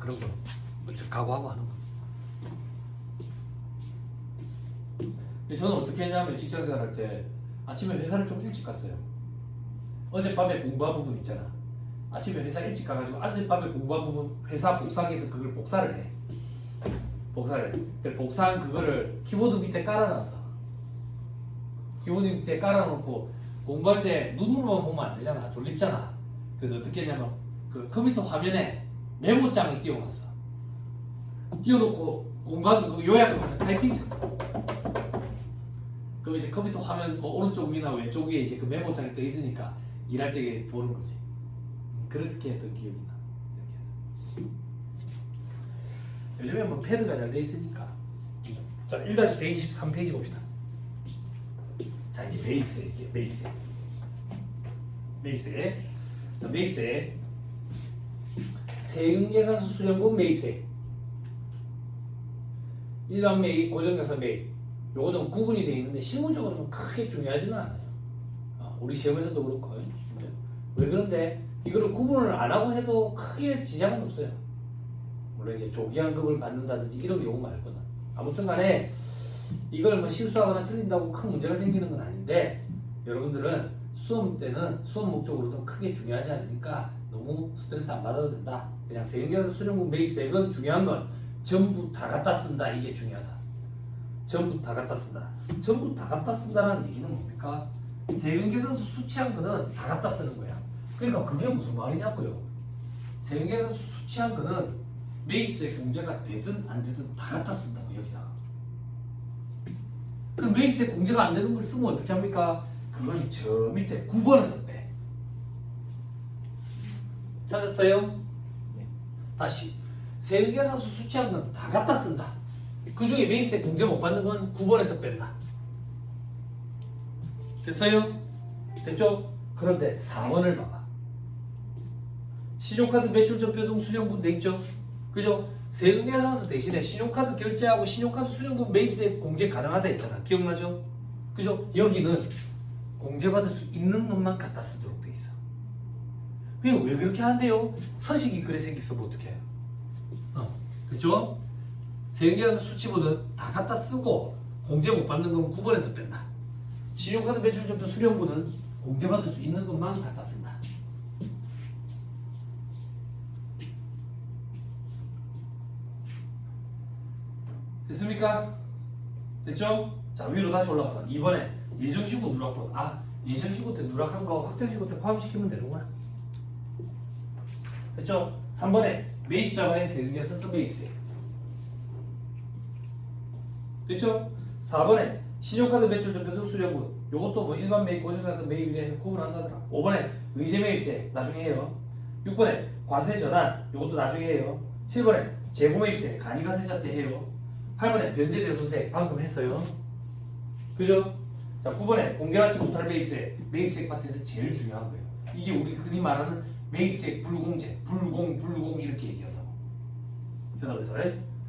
그런 거 먼저 각오하고 하는 거. 저는 어떻게 했냐면 직장생활 할 때 아침에 회사를 좀 일찍 갔어요. 어젯밤에 공부한 부분 있잖아. 아침에 회사 일찍 가가지고 어젯밤에 공부한 부분 회사 복사기에서 그걸 복사를 해. 복사를 해. 그래, 복사한 그거를 키보드 밑에 깔아놨어. 키보드 밑에 깔아놓고 공부할 때 눈으로만 보면 안 되잖아. 졸립잖아. 그래서 어떻게 했냐면 그 컴퓨터 화면에 메모장을 띄워놨어. 띄워놓고 공부한 그 요약을 가서 타이핑 쳤어. 그럼 이제 컴퓨터 화면 뭐 오른쪽 위나 왼쪽 위에 이제 그 메모장이 떠 있으니까 일할 때 보는 거지. 그렇게 했던 기억이 나. 요즘에 뭐 패드가 잘 돼 있으니까. 자, 1-123페이지 봅시다. 자, 이제 매입세, 매입세. 자, 매입세. 세금계산서 수령금 매입세. 일반 매입, 고정계산 매입. 요거는 구분이 되어 있는데 실무적으로는 크게 중요하지는 않아요. 우리 시험에서도 그렇고. 왜 그런데 이거를 구분을 안 하고 해도 크게 지장은 없어요. 물론 이제 조기환급을 받는다든지 이런 경우 말고는. 아무튼 간에 이걸 뭐 실수하거나 틀린다고 큰 문제가 생기는 건 아닌데 여러분들은 수험 때는 수험 목적으로도 크게 중요하지 않으니까 너무 스트레스 안 받아도 된다. 그냥 세금계산 수령금 매입세액은 중요한 건 전부 다 갖다 쓴다. 이게 중요하다. 전부 다 갖다 쓴다. 전부 다 갖다 쓴다라는 얘기는 뭡니까? 세금계산서 수취한 거는 다 갖다 쓰는 거야. 그러니까 그게 무슨 말이냐고요. 세금계산서 수취한 거는 매입세 공제가 되든 안 되든 다 갖다 쓴다고 여기다가. 그럼 매입세 공제가 안 되는 걸 쓰면 어떻게 합니까? 그건 저 밑에 9번에서 빼. 찾았어요? 네. 다시 세금계산서 수취한 건 다 갖다 쓴다. 그 중에 매입세 공제 못 받는 건 9번에서 뺀다. 됐어요? 됐죠? 그런데 4번을 봐봐. 신용카드 매출전 변동 수령분 돼 있죠? 그죠? 세금계산서 대신에 신용카드 결제하고 신용카드 수령금 매입세 공제 가능하다 했잖아. 기억나죠? 그죠? 여기는 공제받을 수 있는 것만 갖다 쓰도록 돼 있어. 그냥 왜 그렇게 하는데요? 서식이 그래 생겼으면 어떡해? 그죠? 세금계산서 수취분은 다 갖다 쓰고 공제 못 받는 건 9번에서 뺀다. 신용카드 매출전표 수령분은 공제받을 수 있는 것만 갖다 쓴다. 됐습니까? 됐죠? 자, 위로 다시 올라가서 2번에 예정시고 누락분. 예정시고 때 누락한 거 확정시고 때 포함시키면 되는구나. 됐죠? 3번에 매입자가의 세금계산서 매입세. 됐죠? 4번에 신용카드 매출전표 수령분. 요것도 뭐 일반 매입, 고정계산 매입이래 구분한다더라. 5번에 의제 매입세 나중에 해요. 6번에 과세 전환. 요것도 나중에 해요. 7번에 재고 매입세 간이가세자 때 해요. 8번에 변제대소세 방금 했어요. 그죠? 자, 9번에 공제받지 못할 매입세. 매입세 파트에서 제일 중요한 거예요. 이게 우리 흔히 말하는 매입세 불공제, 불공 이렇게 얘기한다고. 현업에서.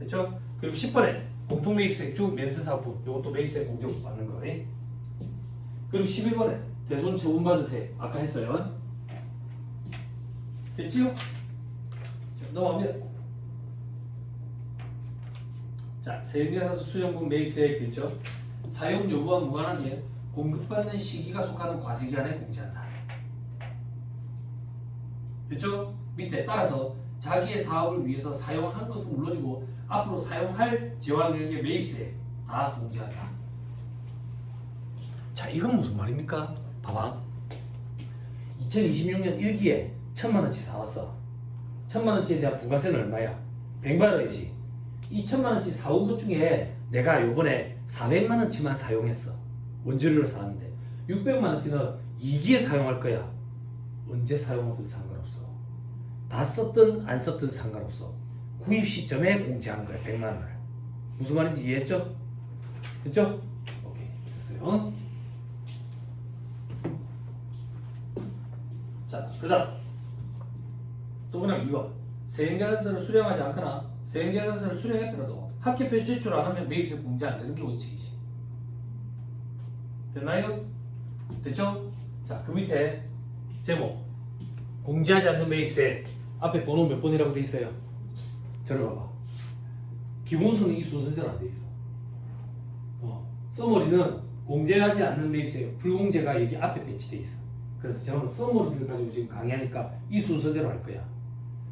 됐죠? 그리고 10번에 공통매입세 중 면세사분. 이것도 매입세 공제 못 받는 거. 그리고 11번에 대손 처분받으세. 아까 했어요. 됐지요? 자, 넘어갑니다. 자, 세금계산서 수령분 매입세액 됐죠? 사용 여부와 무관하게 공급받는 시기가 속하는 과세기한에 공제한다. 됐죠? 밑에 따라서 자기의 사업을 위해서 사용한 것은 물론이고 앞으로 사용할 재환경의 매입세 다 공제한다. 자, 이건 무슨 말입니까? 봐봐. 2026년 1기에 1,000만원치 사왔어. 1,000만원치에 대한 부가세는 얼마야? 100만원이지. 이 1,000만원치 사온 것 중에 내가 요번에 400만원치만 사용했어. 원재료로 사왔는데 600만원치는 2기에 사용할 거야. 언제 사용하든 상관없어. 다 썼든 안 썼든 상관없어. 구입 시점에 공제하는 거야. 100만원을. 무슨 말인지 이해했죠? 됐죠? 오케이. 됐어요. 자, 그 다음 또 그냥 2번 세금계산서를 수령하지 않거나 세금계산서를 수령했더라도 학기표 제출 안 하면 매입세 공제 안 되는 게 원칙이지. 됐나요? 됐죠? 자, 그 밑에 제목 공제하지 않는 매입세 앞에 번호 몇 번이라고 돼 있어요? 들어봐봐. 기본서는 이 순서대로 안 돼 있어. 써머리는 공제하지 않는 매입세 불공제가 여기 앞에 배치돼 있어. 그래서 저는 써머리를 가지고 지금 강의하니까 이 순서대로 할 거야.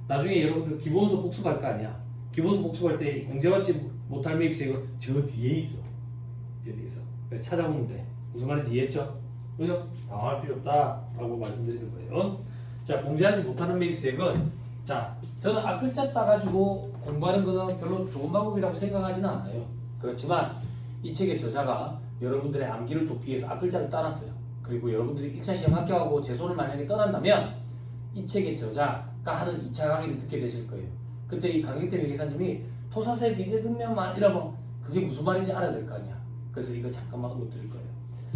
나중에 여러분들 기본서 복습할 거 아니야. 기본서 복습할 때 공제받지 못할 매입세가 저 뒤에 있어. 저 뒤에 있어. 그래서 찾아보면 돼. 무슨 말인지 이해했죠? 그죠? 당황할 필요 없다라고 말씀드리는 거예요. 자, 공제하지 못하는 매입세액은 자, 저는 앞글자 따가지고 공부하는 거는 별로 좋은 방법이라고 생각하지는 않아요. 그렇지만 이 책의 저자가 여러분들의 암기를 돕기 위해서 앞글자를 따놨어요. 그리고 여러분들이 1차 시험 합격하고 제 손을 만약에 떠난다면 이 책의 저자가 하는 2차 강의를 듣게 되실 거예요. 그때 이 강경태 회계사님이 토사세 비대등면만 이러면 그게 무슨 말인지 알아야 될 거 아니야. 그래서 이거 잠깐만 언급 드릴 거예요.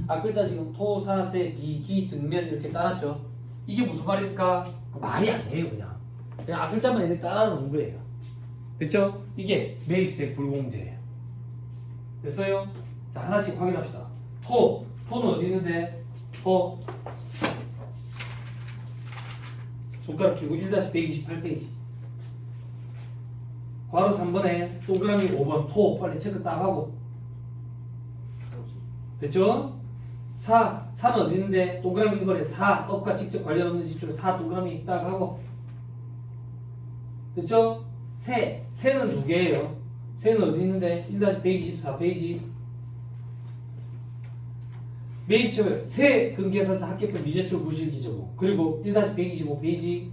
앞글자 지금 토사세 비기등면 이렇게 따놨죠. 이게 무슨 말입니까? 그 말이 아니에요. 그냥 앞글자만 이렇게 따라놓은 거예요. 됐죠? 이게 매입세 불공제예요. 됐어요? 자, 하나씩 확인합시다. 토는 어디 있는데? 토 손가락 펴고 1-128페이지 괄호 3번에 동그라미 5번 토 빨리 체크 딱 하고 됐죠? 사는 어디 있는데? 동그라미 1번에 업과 직접 관련 없는 지출 동그라미 딱 하고 됐죠? 세는 두 개예요. 세는 어디 있는데? 1-124페이지 매입처별 세 근계사서 합계표 미제출 부실기재부 그리고 1-125페이지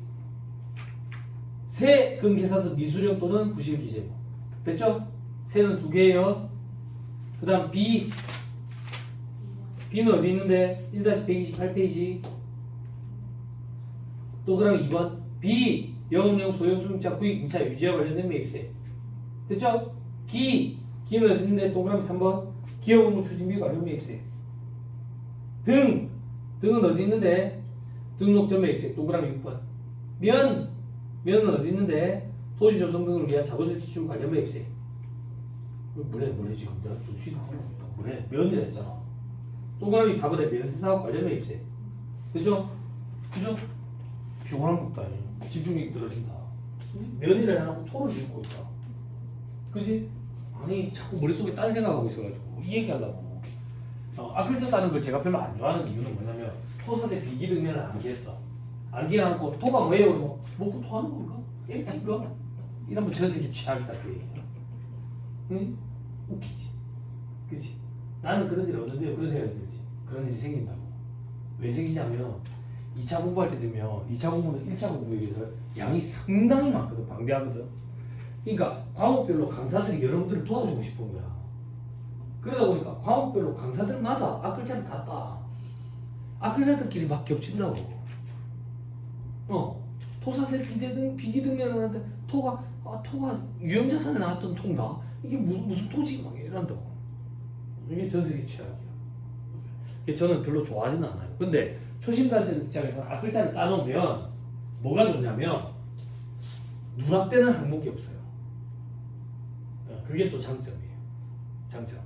세 근계사서 미수령 또는 부실기재부 됐죠? 세는 두 개예요. 그 다음 B는 어디 있는데? 1-128페이지 동그라미 2번 B 영업용 소형수용차 구입 임차 유지와 관련된 매입세 됐죠? 기는 어디 있는데? 동그라미 3번 기업 업무 추진비 관련 매입세 등은 어디 있는데? 등록전 매입세 동그라미 6번 면은 어디 있는데? 토지 조성 등을 위한 자본적 기준 관련 매입세 뭐래 지금 내가 좀 쉬다 뭐래 면이라 했잖아. 동그라미 4번에 면세사업 관련 매입세 그죠? 피곤한 것도 아니에요. 집중력이 떨어진다. 면이라 해놓고 토를 읽고 있다. 그지? 아니 자꾸 머릿속에 딴 생각하고 있어가지고 이 얘기하려고 앞글자 따는 걸 제가 별로 안 좋아하는 이유는 뭐냐면 토사세 비기등면을 암기했어. 암기해놓고 토가 뭐예요? 그러면 먹고 토하는 건가? 이거? 이러면 저 새끼 취약이다 그 얘기야. 응? 웃기지? 그치? 나는 그런 일이 없는데요. 그런 생각이 들지. 그런 일이 생긴다고. 왜 생기냐면 2차 공부할 때 되면 2차 공부는 1차 공부에 비해서 양이 상당히 많거든. 방대하거든. 그러니까 과목별로 강사들이 여러분들을 도와주고 싶은 거야. 그러다 보니까 과목별로 강사들마다 앞글자를 다 따. 앞글자들끼리 막 겹친다고. 토사세 비기등면을 하는데 토가 유형자산에 나왔던 토인가? 이게 무슨 토지 막 이런다고. 이게 전세계 취약이야. 저는 별로 좋아하지는 않아요. 근데 초심자들 입장에서 앞글자를 따놓으면 뭐가 좋냐면 누락되는 항목이 없어요. 그게 또 장점이에요. 장점.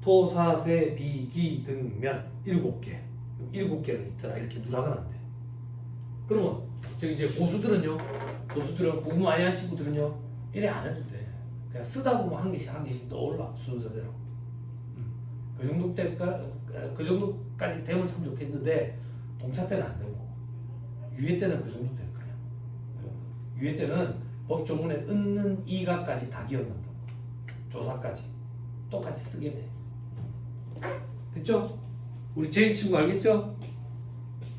토사세 비기등면 7개 7개는 있더라. 이렇게 누락은 안 돼. 그러면 저기 이제 고수들은 공부 많이 한 친구들은요 이래 안 해도 돼. 그냥 쓰다 보면 한 개씩 떠올라 순서대로. 그 정도까지 되면 참 좋겠는데 동차 때는 안 되고 유예 때는 그 정도 될 거야. 유예 때는 법조문에 은는 이가까지 다 기억난다. 조사까지 똑같이 쓰게 돼. 됐죠? 우리 제일 친구 알겠죠?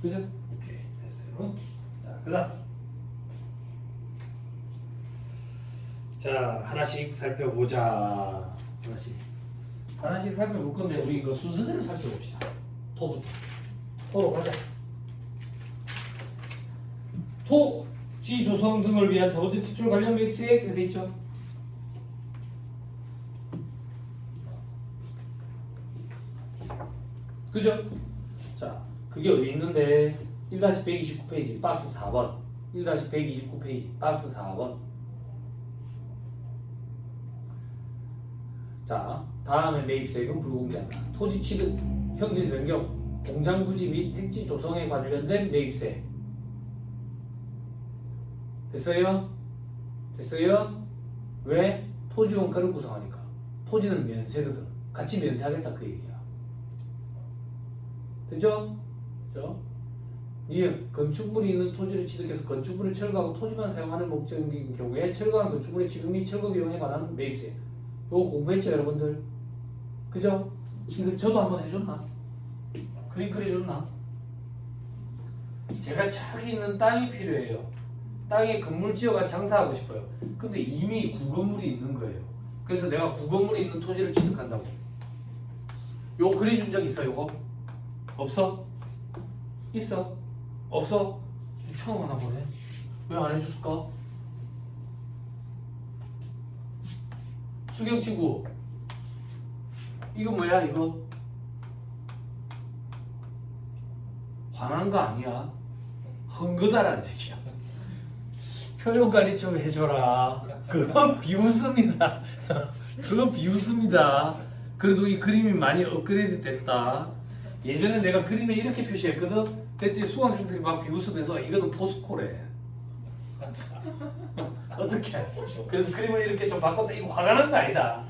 그죠? 오케이 됐어요. 자 그다음 자 하나씩 살펴보자. 하나씩 살펴볼 건데 우리 이거 순서대로 살펴봅시다. 토로 가자. 토지 조성 등을 위한 자본적 지출 관련 매입세액 이렇게 돼 있죠. 그죠? 자, 그게 어디 있는데 1-129페이지 박스 4번 1-129페이지 박스 4번 자, 다음에 매입세액은 불공제한다. 토지 취득, 형질 변경, 공장 부지 및 택지 조성에 관련된 매입세 됐어요? 왜? 토지 원가를 구성하니까. 토지는 면세거든. 같이 면세하겠다 그 얘기야. 됐죠? 그죠? 이 건축물이 있는 토지를 취득해서 건축물을 철거하고 토지만 사용하는 목적인 경우에 철거한 건축물의 취득 및 철거 비용에 관한 매입세. 요거 공부했죠 여러분들? 그죠? 이거 저도 한번 해줬나? 그림 그려줬나? 제가 저기 있는 땅이 필요해요. 땅에 건물 지어가 장사하고 싶어요. 근데 이미 구건물이 있는 거예요. 그래서 내가 구건물이 있는 토지를 취득한다고. 요거 그려준 적 있어 요거? 없어? 있어? 없어? 처음 하나 보네. 왜 안 해줬을까? 수경 친구, 이거 뭐야 이거? 화난 거 아니야? 헝거다라는 얘기야. 표정 관리 좀 해줘라. 그건 비웃음이다. 그건 비웃음이다. 그래도 이 그림이 많이 업그레이드 됐다. 예전에 내가 그림에 이렇게 표시했거든. 그랬더니 수강생들이 막 비웃으면서 이거는 포스코래. 어떻게? 그래서 그림을 이렇게 좀 바꿨다. 이거 화가 난 거 아니다.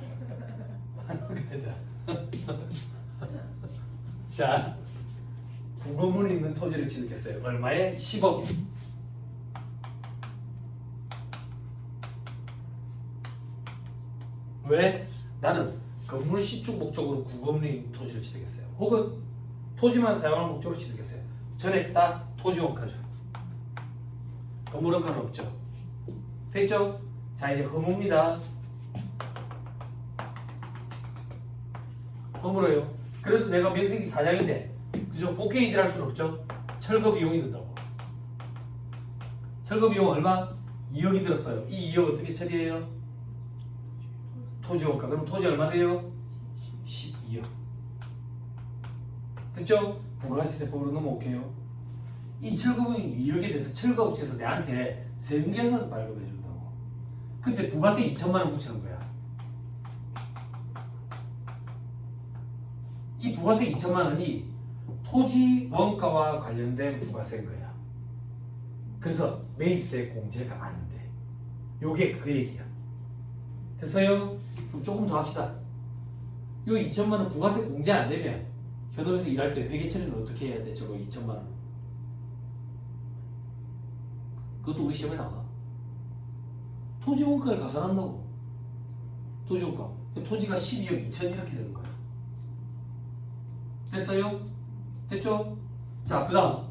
자, 구건물이 있는 토지를 취득했어요. 얼마에? 10억. 왜? 나는 건물 시축 목적으로 구건물이 있는 토지를 취득했어요. 혹은 토지만 사용하는 목적으로 취득했어요. 전에 딱 토지 원가죠. 건물 원가는 없죠. 됐죠? 자 이제 허무입니다. 허물어요. 그래도 내가 면적이 4장인데 그죠? 복개이질 할 수는 없죠. 철거 비용이 든다고. 철거 비용 얼마? 2억이 들었어요. 이 2억 어떻게 처리해요? 토지 원가. 그럼 토지 얼마 돼요? 12억. 됐죠? 부가세법으로 넘어올게요. 이 철거비용이 2억이 돼서 철거업체에서 내한테 세금 계산서 발급해준다고. 그때 부가세 2천만 원 붙이는 거야. 이 부가세 2천만 원이 토지 원가와 관련된 부가세인 거야. 그래서 매입세 공제가 안 돼. 요게 그 얘기야. 됐어요? 그럼 조금 더 합시다. 요 2천만 원 부가세 공제 안 되면 현업에서 일할 때 회계 처리는 어떻게 해야 돼? 저거 2천만 원. 그것도 우리 시험에 나와. 토지 원가에 가산한다고. 토지 원가. 토지가 12억 2천 이렇게 되는 거야. 됐어요? 됐죠? 자, 그 다음.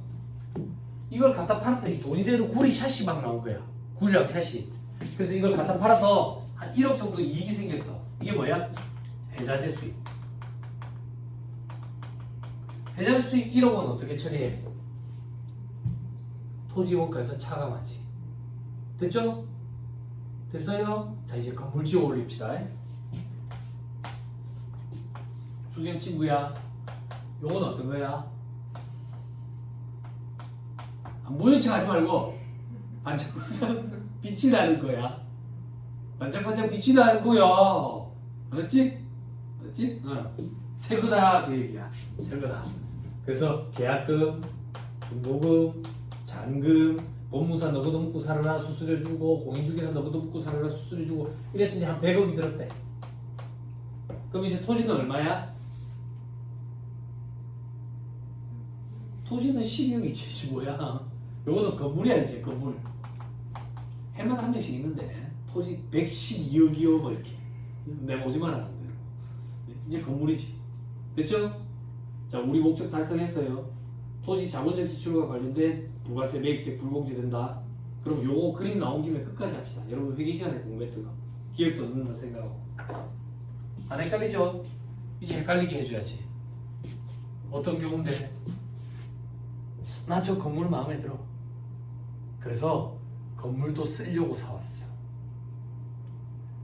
이걸 갖다 팔았더니 돈이 되는 구리 샷이 막 나온 거야. 구리랑 샷이. 그래서 이걸 갖다 팔아서 한 1억 정도 이익이 생겼어. 이게 뭐야? 회자재 수익. 회자재 수익 1억은 어떻게 처리해? 토지 원가에서 차감하지. 됐죠? 됐어요? 자 이제 건물 지어 올립시다. 수경 친구야, 요건 어떤 거야? 안 보이는 척 하지 말고 반짝반짝 빛이 나는 거야. 반짝반짝 빛이 나는 거야. 알았지? 알았지? 새 거다 그 얘기야. 새 거다. 그래서 계약금, 중도금, 잔금, 법무사 너보다 묻고 살아라 수수료주고, 공인중개사 너보다 묻고 살아라 수수료주고 이랬더니 한 100억이 들었대. 그럼 이제 토지는 얼마야? 토지는 12억이지 뭐야. 요거는 건물이야 이제 건물. 해마다 한 명씩 있는데 토지 112억이요 뭐 이렇게. 내가 오지만 하는 대로. 이제 건물이지. 됐죠? 자 우리 목적 달성했어요. 토지 자본적 지출과 관련된 부가세 매입세 불공제된다. 그럼 요거 그림 나온 김에 끝까지 합시다. 여러분 회계 시간에 공부했던 거 기억도 얻는다 생각하고. 안 헷갈리죠? 이제 헷갈리게 해줘야지. 어떤 경우인데? 나 저 건물 마음에 들어. 그래서 건물도 쓰려고 사왔어.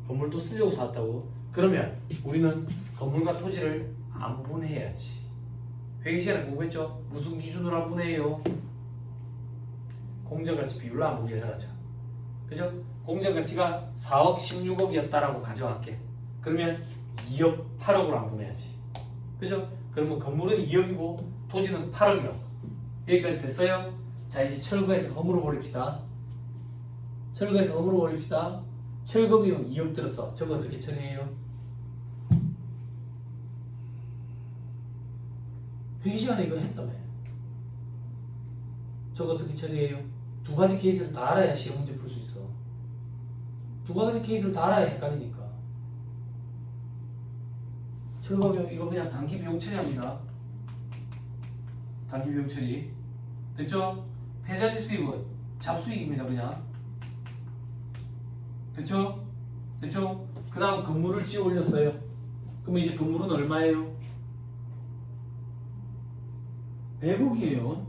건물도 쓰려고 사왔다고? 그러면 우리는 건물과 토지를 안 분해해야지. 회계 시간에 공부했죠? 무슨 기준으로 안 분해해요? 공정가치 비율로 한번 계산하자. 그죠? 공정가치가 4억 16억이었다라고 가정할게. 그러면 2억 8억으로 안 분해야지. 그죠? 그러면 건물은 2억이고 토지는 8억이라고. 여기까지 됐어요? 자 이제 철거해서 허물어 버립시다. 철거해서 허물어 버립시다. 철거 비용 2억 들었어. 저거 어떻게 처리해요? 회계 시간에 이거 했다며. 저거 어떻게 처리해요? 두 가지 케이스를 다 알아야 시험 문제 풀 수 있어. 두 가지 케이스를 다 알아야 헷갈리니까. 철거 비용 이거 그냥 단기 비용 처리합니다. 단기 비용 처리. 됐죠? 폐자재 수입은 잡수익입니다. 그냥. 됐죠? 됐죠? 그 다음 건물을 지어 올렸어요. 그럼 이제 건물은 얼마예요? 100억이에요.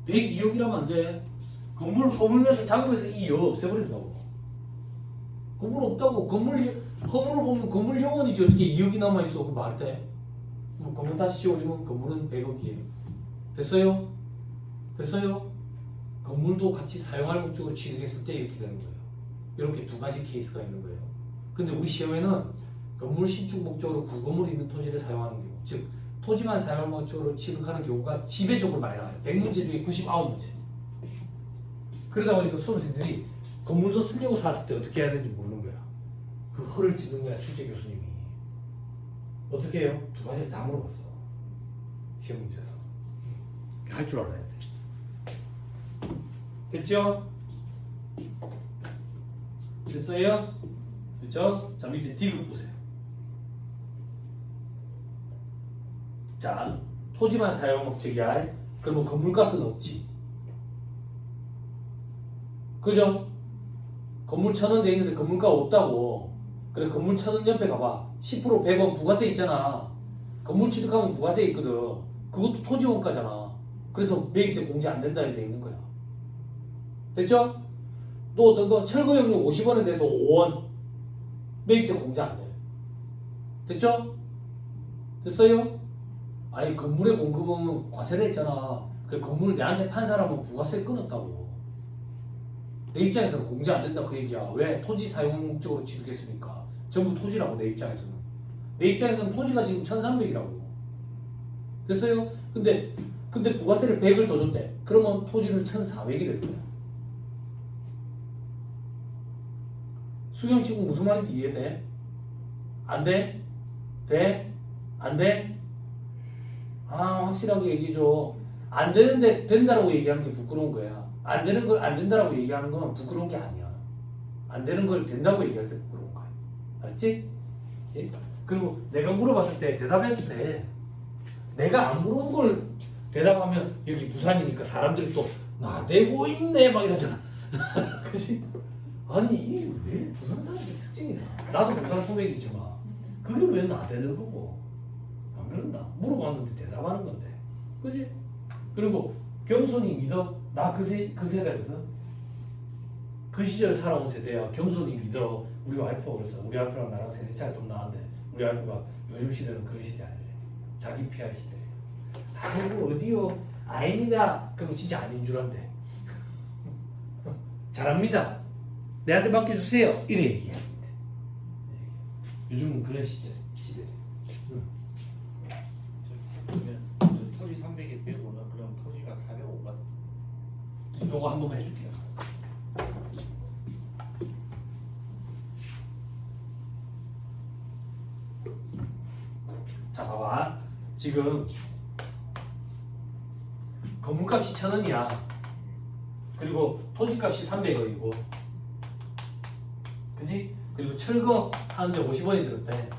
102억이라면 안 돼. 건물 허물면서 장부에서 이 여 없애버린다고. 건물 없다고. 허물을 보면 건물 영원이지. 어떻게 2억이 남아있어. 그 말 돼. 건물 다시 지어올리면 건물은 100억이에요. 됐어요? 됐어요? 건물도 같이 사용할 목적으로 취득했을 때 이렇게 되는 거예요. 이렇게 두 가지 케이스가 있는 거예요. 근데 우리 시험에는 건물 신축 목적으로 구건물이 있는 토지를 사용하는 경우, 즉 토지만 사용할 목적으로 취득하는 경우가 지배적으로 많이 나와요. 100문제 중에 99문제. 그러다 보니까 수험생들이 건물도 쓰려고 샀을 때 어떻게 해야 되는지 모르는 거야. 그 허를 찌는 거야, 출제 교수님이. 어떻게 해요? 두 가지를 다 물어봤어. 시험 문제에서. 할 줄 알아야 돼. 됐죠? 됐어요? 됐죠? 자, 밑에 D급 보세요. 자, 토지만 사용 목적이야. 그러면 건물값은 없지. 그죠? 건물 1,000원 돼 있는데 건물가 없다고. 그래, 건물 1,000원 옆에 가봐. 10% 100원 부가세 있잖아. 건물 취득하면 부가세 있거든. 그것도 토지 원가잖아. 그래서 매입세 공제 안 된다 이렇게 돼 있는 거야. 됐죠? 또 어떤 거 철거용료 50원에 대해서 5원 매입세 공제 안 돼. 됐죠? 됐어요? 아니 건물의 공급은 과세를 했잖아. 그 건물 내한테 판 사람은 부가세 끊었다고. 내 입장에서는 공제 안 된다 그 얘기야. 왜? 토지 사용 목적으로 취득했으니까. 전부 토지라고 내 입장에서는. 내 입장에서는 토지가 지금 1,300이라고. 됐어요? 근데 부가세를 100을 더 줬대. 그러면 토지는 1,400이 될 거야. 수경 친구 무슨 말인지 이해돼? 안 돼? 돼? 안 돼? 아 확실하게 얘기해줘. 안 되는데 된다라고 얘기하는 게 부끄러운 거야. 안 되는 걸 안 된다라고 얘기하는 건 부끄러운 게 아니야. 안 되는 걸 된다고 얘기할 때 부끄러운 거야. 알았지? 그리고 내가 물어봤을 때 대답해도 돼. 내가 안 물어본 걸 대답하면 여기 부산이니까 사람들이 또 나대고 있네 막 이러잖아. 그치? 아니 이게 왜 부산 사람들 특징이다. 나도 부산 소맥이지만 그게 왜 나대는 거고. 안 그런다. 물어봤는데 대답하는 건데. 그치? 그리고 겸손히 믿어. 나 그 세대거든. 그 시절 살아온 세대야. 겸손히 믿어. 우리 와이프가 그랬어. 우리 와이프랑 나랑 세대 차가 좀 나는데 우리 와이프가 요즘 시대는 그런 시대 아니래. 자기 PR 시대. 아이고 어디요? 아닙니다. 그럼 진짜 아닌 줄 안대. 잘합니다. 내한테 맡겨주세요. 이래 얘기해. 요즘은 그런 시대. 토지 300에 105는 그럼 토지가 405거든. 요거 한 번만 해줄게요. 자 봐봐. 지금 건물값이 1,000원이야. 그리고 토지값이 300원이고, 그지? 그리고 철거 하는데 50원이 들었대.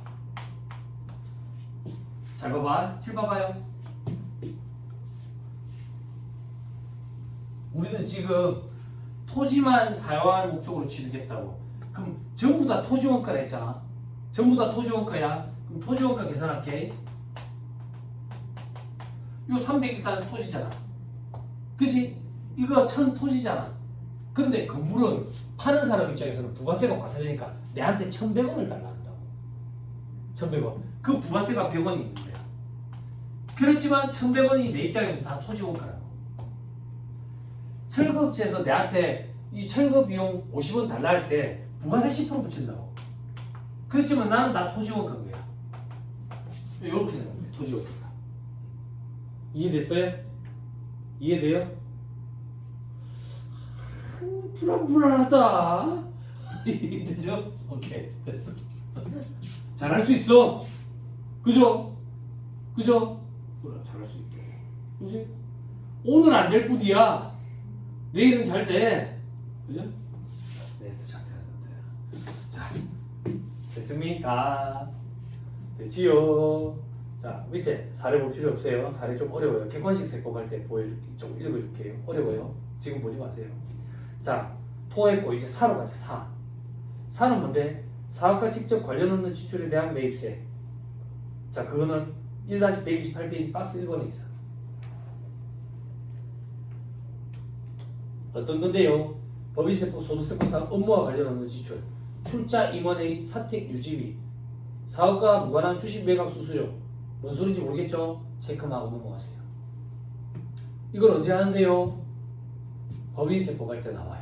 잘 봐봐. 7 봐봐요. 우리는 지금 토지만 사용할 목적으로 취득했다고. 그럼 전부 다 토지 원가를 했잖아. 전부 다 토지 원가야. 그럼 토지 원가 계산할게. 요 300 일단 토지잖아. 그치? 이거 1,000 토지잖아. 그런데 건물은 파는 사람 입장에서는 부가세가 과세되니까 내한테 1,100원을 달라 한다고. 1,100원. 그 부가세가 100원이 있는 거야. 그렇지만 1,100원이 내 입장에서는 다 토지 원가라고. 철거업체에서 내한테 이 철거 비용 50원 달라 할 때 부가세 10% 붙인다고. 그렇지만 나는 다 토지 원가인 거야. 이렇게 되는 거야. 토지 원가가. 이해됐어요? 이해돼요? 불안불안하다. 되죠? 오케이 됐어. 잘할 수 있어. 그죠? 그죠? 그래 잘할 수 있게. 그지? 오늘 안 될 뿐이야. 내일은 잘 돼. 그죠? 내일도 잘 되는데. 자 됐습니까? 됐지요. 자 밑에 사례 볼 필요 없어요. 사례 좀 어려워요. 객관식 세법할 때 보여줄게. 좀 읽어줄게요. 어려워요. 지금 보지 마세요. 자 토했고 이제 사로 가자. 사. 사는 뭔데? 사업과 직접 관련 없는 지출에 대한 매입세. 자 그거는 1-128페이지 박스 1번에 있어. 어떤 건데요? 법인세법, 소득세법 사업 업무와 관련 없는 지출, 출자 임원의 사택 유지비, 사업과 무관한 주식 매각 수수료. 뭔 소리인지 모르겠죠? 체크하고 넘어가세요. 이걸 언제 하는데요? 법인세법 할 때 나와요.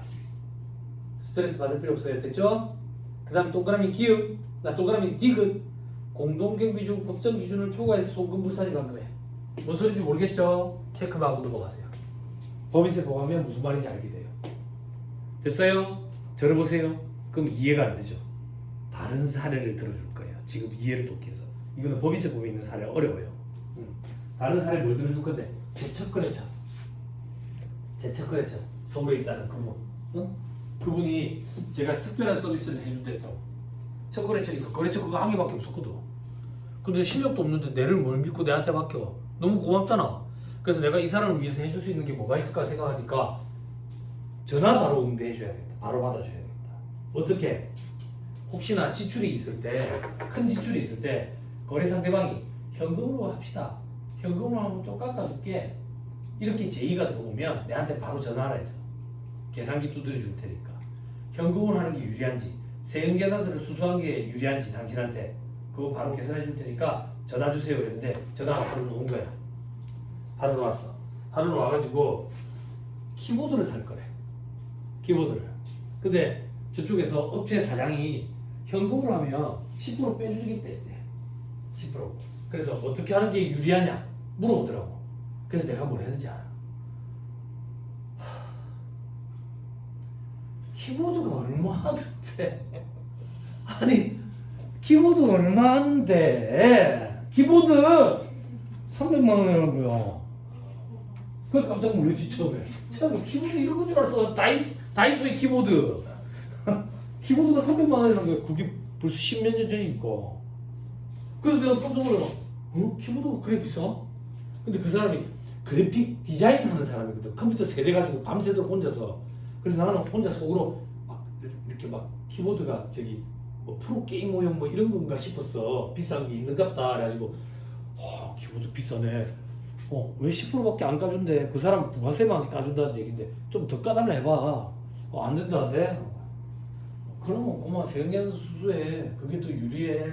스트레스 받을 필요 없어요. 됐죠? 그 다음 동그라미 기읍, 동그라미 디귿, 공동경비중 법정 기준을 초과해서 송금 불산이 방금해. 뭔 소리인지 모르겠죠? 체크하고 넘어가세요. 법인세법 하면 무슨 말인지 알게 돼요. 됐어요? 들어보세요. 그럼 이해가 안 되죠? 다른 사례를 들어줄 거예요. 지금 이해를 돕기 위해서. 이거는 법인세법에 있는 사례 어려워요. 다른 사례 뭘 들어줄 건데? 제척거래처. 제척거래처. 서울에 있다는 그분. 응? 그분이 제가 특별한 서비스를 해준댔다고. 척거래처 이거 거래처 그거 한 개밖에 없었거든. 근데 실력도 없는데 내를 뭘 믿고 내한테 맡겨. 너무 고맙잖아. 그래서 내가 이 사람을 위해서 해줄 수 있는 게 뭐가 있을까 생각하니까 전화 바로 응대해줘야겠다. 바로 받아줘야겠다. 어떻게? 혹시나 지출이 있을 때, 큰 지출이 있을 때 거래 상대방이 현금으로 합시다. 현금으로 하면 좀 깎아줄게. 이렇게 제의가 들어오면 내한테 바로 전화하라 했어. 계산기 두드려 줄 테니까. 현금으로 하는 게 유리한지, 세은계산서를 수수한 게 유리한지 당신한테 그거 바로 계산해 줄 테니까 전화 주세요 그랬는데 전화가 바로 온 거야. 하루로 왔어. 하루로 와가지고 키보드를 살 거래. 키보드를. 근데 저쪽에서 업체 사장이 현금으로 하면 10% 빼주겠대. 10%. 그래서 어떻게 하는 게 유리하냐 물어보더라고. 그래서 내가 뭘 했는지 알아. 키보드가 얼마 하는데? 아니 키보드가 얼마 하는데? 키보드 300만 원이라는 거야. 그래 깜짝 놀랐지 처음에. 처음에 키보드 이런 건 줄 알았어. 다이소의 키보드. 키보드가 300만 원이라는 거야. 그게 벌써 10몇 년 전이니까. 그래서 내가 깜짝 놀라. 키보드가 그래 비싸? 근데 그 사람이 그래픽 디자인 하는 사람이거든. 컴퓨터 세대 가지고 밤새도록 혼자서. 그래서 나는 혼자 속으로 막 이렇게 막 키보드가 저기 뭐 프로게임 모형 뭐 이런 건가 싶었어. 비싼 게 있는갑다. 그래가지고 키보드 비싸네. 왜 10%밖에 안 까준대? 그 사람 부가세만 까준다는 얘긴데 좀 더 까달라 해봐. 안 된다는데? 그러면 그만 세금계산서 수수해. 그게 더 유리해.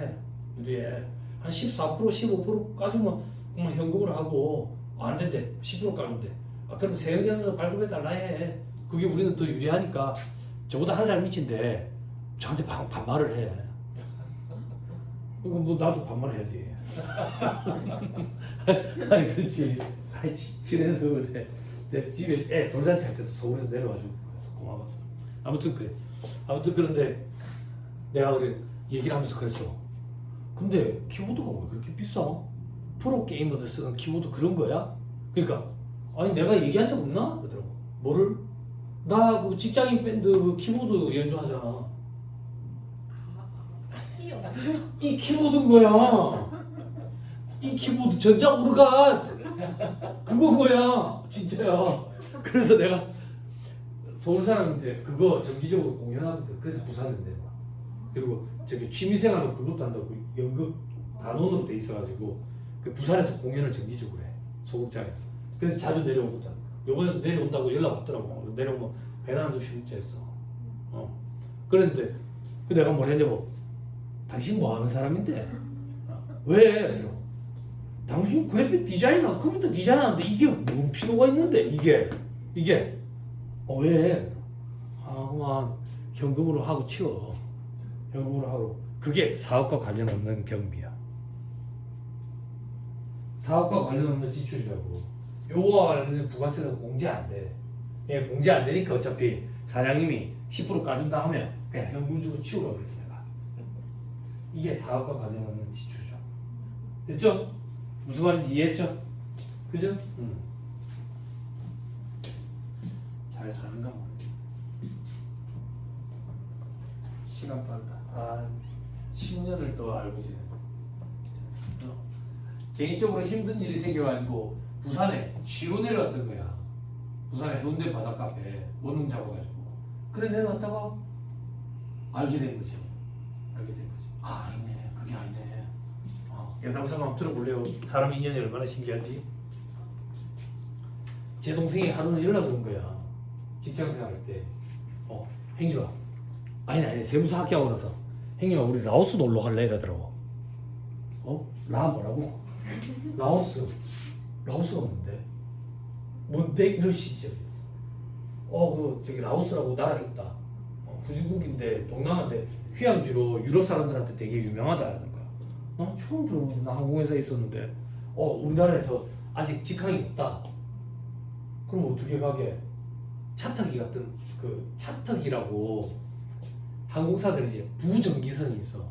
한 14%, 15% 까주면 그만 현금으로 하고 안 된대. 10% 까준대. 그럼 세금계산서 발급해달라 해. 그게 우리는 더 유리하니까. 저보다 한 살 미친데 저한테 반말을 해. 뭐 나도 반말해야지. 아니 그렇지. 아이 친해서 그래. 내 집에 애 돌잔치 할 때도 서울에서 내려와주고 그래서 고마웠어. 아무튼 그래. 아무튼 그런데 내가 그래 얘기를 하면서 그랬어. 근데 키보드가 왜 그렇게 비싸? 프로 게이머들 쓰는 키보드 그런 거야? 그러니까 아니 내가 얘기한 적 없나? 그러더라고. 뭐를? 나 그 직장인 밴드 그 키보드 연주하잖아. 이 키보드인 거야. 이 키보드 전자 오르간 그거 거야. 진짜야. 그래서 내가 서울 사람인데 그거 정기적으로 공연하거든. 그래서 부산인데 그리고 저기 취미생활로 그것도 한다고 연극 단원으로 돼 있어가지고 그 부산에서 공연을 정기적으로 해. 소극장에서. 그래서 자주 내려오거든. 요번에 내려온다고 연락 왔더라고. 내려오면 배나는 좀 쉬운지했어. 그랬는데 내가 뭘 했냐고. 당신 뭐 하는 사람인데? 왜? 당신 그래픽 디자이너, 컴퓨터 디자이너인데 이게 뭔 필요가 있는데 이게 왜? 그만 현금으로 하고 치워. 현금으로 하고. 그게 사업과 관련 없는 경비야. 사업과 관련 없는 지출이라고. 요거와 관련된 부가세는 공제 안 돼. 공제 안 되니까 어차피 사장님이 10% 까준다 하면 그냥 현금 주고 치우라고 그랬어 내가. 이게 사업과 관련하는 지출이죠. 됐죠? 무슨 말인지 이해했죠? 그죠? 잘 사는가 모르겠네. 시간 빠르다. 10년을 또 알고 지내. 개인적으로 힘든 일이 생겨가지고 부산에 쉬러 내려왔던 거야. 부산에 해운대 바닷가 앞에 원룸 잡아가지고. 그래 내려왔다가 알게 된 거지. 알게 된 거지. 아니네. 그게 아니네. 여담상 한번 들어볼래요? 사람 인연이 얼마나 신기한지. 제 동생이 하루는 연락이 온 거야. 직장생활 때. 형님아. 아니 세무사 학교하고 나서 형님아 우리 라오스 놀러 갈래 이러더라고. 뭐라고? 라오스가 뭔데 이런 시절이었어. 저기 라오스라고 나라가 있다. 후진국인데 동남아인데 휴양지로 유럽 사람들한테 되게 유명하다라는 거야. 처음 들어보는 나 항공회사에 있었는데 우리나라에서 아직 직항이 없다. 그럼 어떻게 가게? 차터기 같은 그 차터기라고 항공사들이 이제 부정기선이 있어.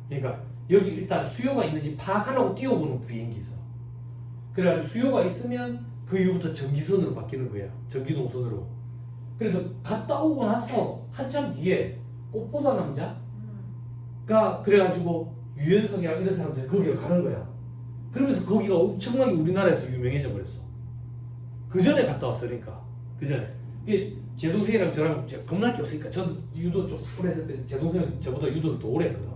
그러니까 여기 일단 수요가 있는지 파악하려고 뛰어보는 비행기 있어. 그래가지고 수요가 있으면 그 이후부터 전기선으로 바뀌는 거야. 전기동선으로. 그래서 갔다 오고 나서 한참 뒤에 꽃보다 남자가 그래가지고 유연석이랑 이런 사람들이 거기를 가는 거야. 그러면서 거기가 엄청나게 우리나라에서 유명해져 버렸어. 그 전에 갔다 왔어. 그러니까 그 전에. 제 동생이랑 저랑 겁날 게 없으니까 저도 유도 좀 오래 했을 때 제 동생은 저보다 유도를 더 오래 했거든.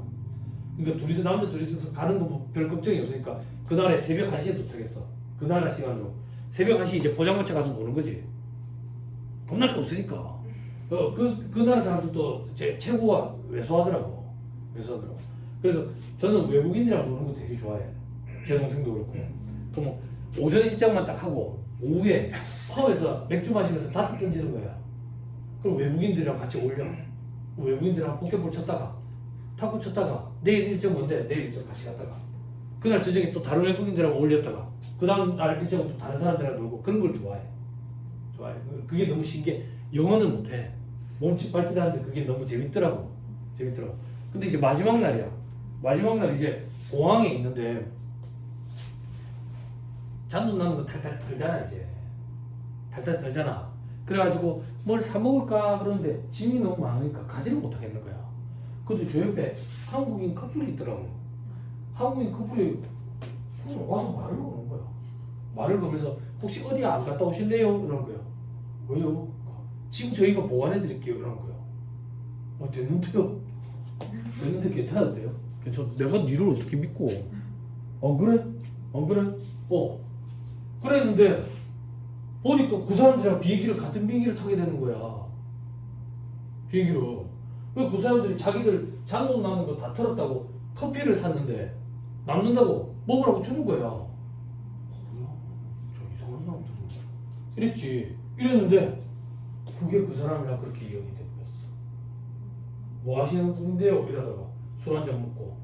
그러니까 남자 둘이서 가는 거 뭐 별 걱정이 없으니까 그날에 새벽 1시에 도착했어. 그 나라 시간으로 새벽 1시 이제 포장마차 가서 노는 거지. 겁날 게 없으니까. 그 나라 사람들도 제 최고가 왜소하더라고. 그래서 저는 외국인이랑 노는 거 되게 좋아해. 제 동생도 그렇고. 그럼 오전에 일정만 딱 하고 오후에 펍에서 맥주 마시면서 다트 던지는 거야. 그럼 외국인들이랑 같이 올려. 외국인들이랑 포켓볼 쳤다가 탁구 쳤다가 내일 일정 뭔데? 내일 일정 같이 갔다가 그날 저녁에 또 다른 외국인들하고 어울렸다가 그 다음 날 일정은 또 다른 사람들이랑 놀고 그런 걸 좋아해. 그게 너무 신기해. 영어는 못해. 몸짓 발짓하는데 그게 너무 재밌더라고. 근데 이제 마지막 날이야. 마지막 날 이제 공항에 있는데 잔돈 남은 거 탈탈 털잖아 이제. 탈탈 털잖아. 그래가지고 뭘 사 먹을까 그러는데 짐이 너무 많으니까 가지를 못하겠는 거야. 근데 저 옆에 한국인 커플이 있더라고. 한국인 커플이 와서 말을 거는 거야. 말을 걸면서 혹시 어디 안 갔다 오실래요? 이런 거야. 왜요? 지금 저희가 보관해 드릴게요. 이런 거야. 됐는데요? 됐는데 괜찮은데요? 내가 니를 어떻게 믿고? 그래? 그랬는데 보니까 그 사람들이랑 같은 비행기를 타게 되는 거야. 비행기를. 그 사람들이 자기들 잔돈 남은 거 다 털었다고 커피를 샀는데 남는다고 먹으라고 주는 거야. 뭐야? 저 이상한 사람들 이랬는데 그게 그 사람이랑 그렇게 이혼이 돼버렸어. 뭐 하시는 분인데요? 이러다가 술 한잔 먹고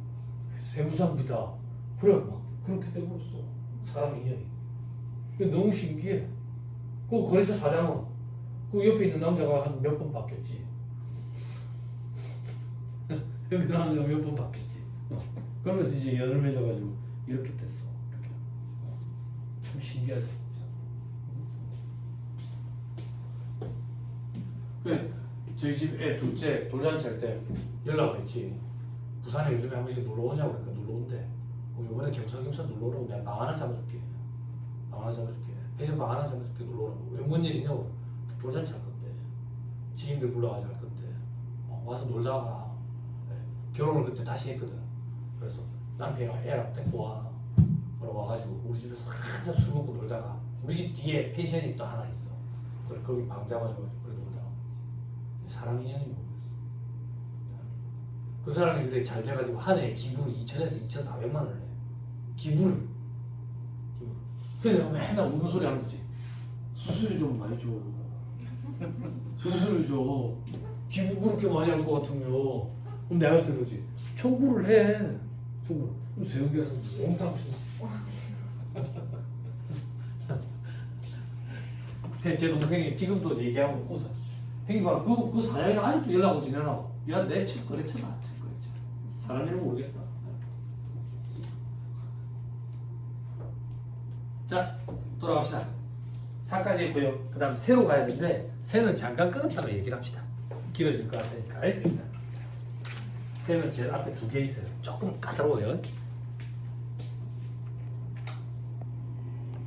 세무사입니다. 그래 막 그렇게 돼버렸어. 사람 인연이. 그게 너무 신기해. 그 거래소 사장은 그 옆에 있는 남자가 한 몇 번 바뀌었지. 옆에 남자가 몇 번 바뀌었지. 그러면서 이제 연을 맺어가지고 이렇게 됐어. 이렇게. 참 신기하다. 그래 저희 집 애 둘째 돌잔치 할 때 연락을 했지. 부산에 요즘에 한 번씩 놀러 오냐고 그러니까 놀러 온대. 이번에 겸사겸사 놀러 오라고 내가 방 하나 잡아줄게. 회전 방 하나 잡아줄게 놀러 오라고. 왜 뭔 일이냐고. 돌잔치 할 건데. 지인들 불러가지고 할 건데. 와서 놀다가 결혼을 그때 다시 했거든. 그래서 남편이랑 애랑 데리고 와가지고 우리 집에서 한참 술 먹고 놀다가 우리 집 뒤에 펜션이 또 하나 있어. 그래 거기 방 잡아줘가지고 그래 놀다가 사람 인연이 모르겠어. 그 사람이 근데 잘 돼가지고 한 해에 기부를 2,000에서 2,400만 원을 해. 기부를. 그래 내가 맨날 우는 소리 하는 거지. 수수료 좀 많이 줘. 수수료 줘. 기부 그렇게 많이 할 것 같으면 그럼 내가 들으지. 청구를 해. 그럼 세우기 가서 몽땅 줘. 제 동생이 지금도 얘기하고 웃어. 형님 봐, 그 사장이랑 아직도 연락 오지 않아. 야, 내 첫 거래처다. 첫 거래처. 사람 이름 모르겠다. 자, 돌아갑시다. 4까지 했고요. 그 다음 세로 가야 되는데 세는 잠깐 끊었다고 얘기를 합시다. 길어질 것 같으니까. 세는 제일 앞에 2개 있어요. 조금 까다로워요.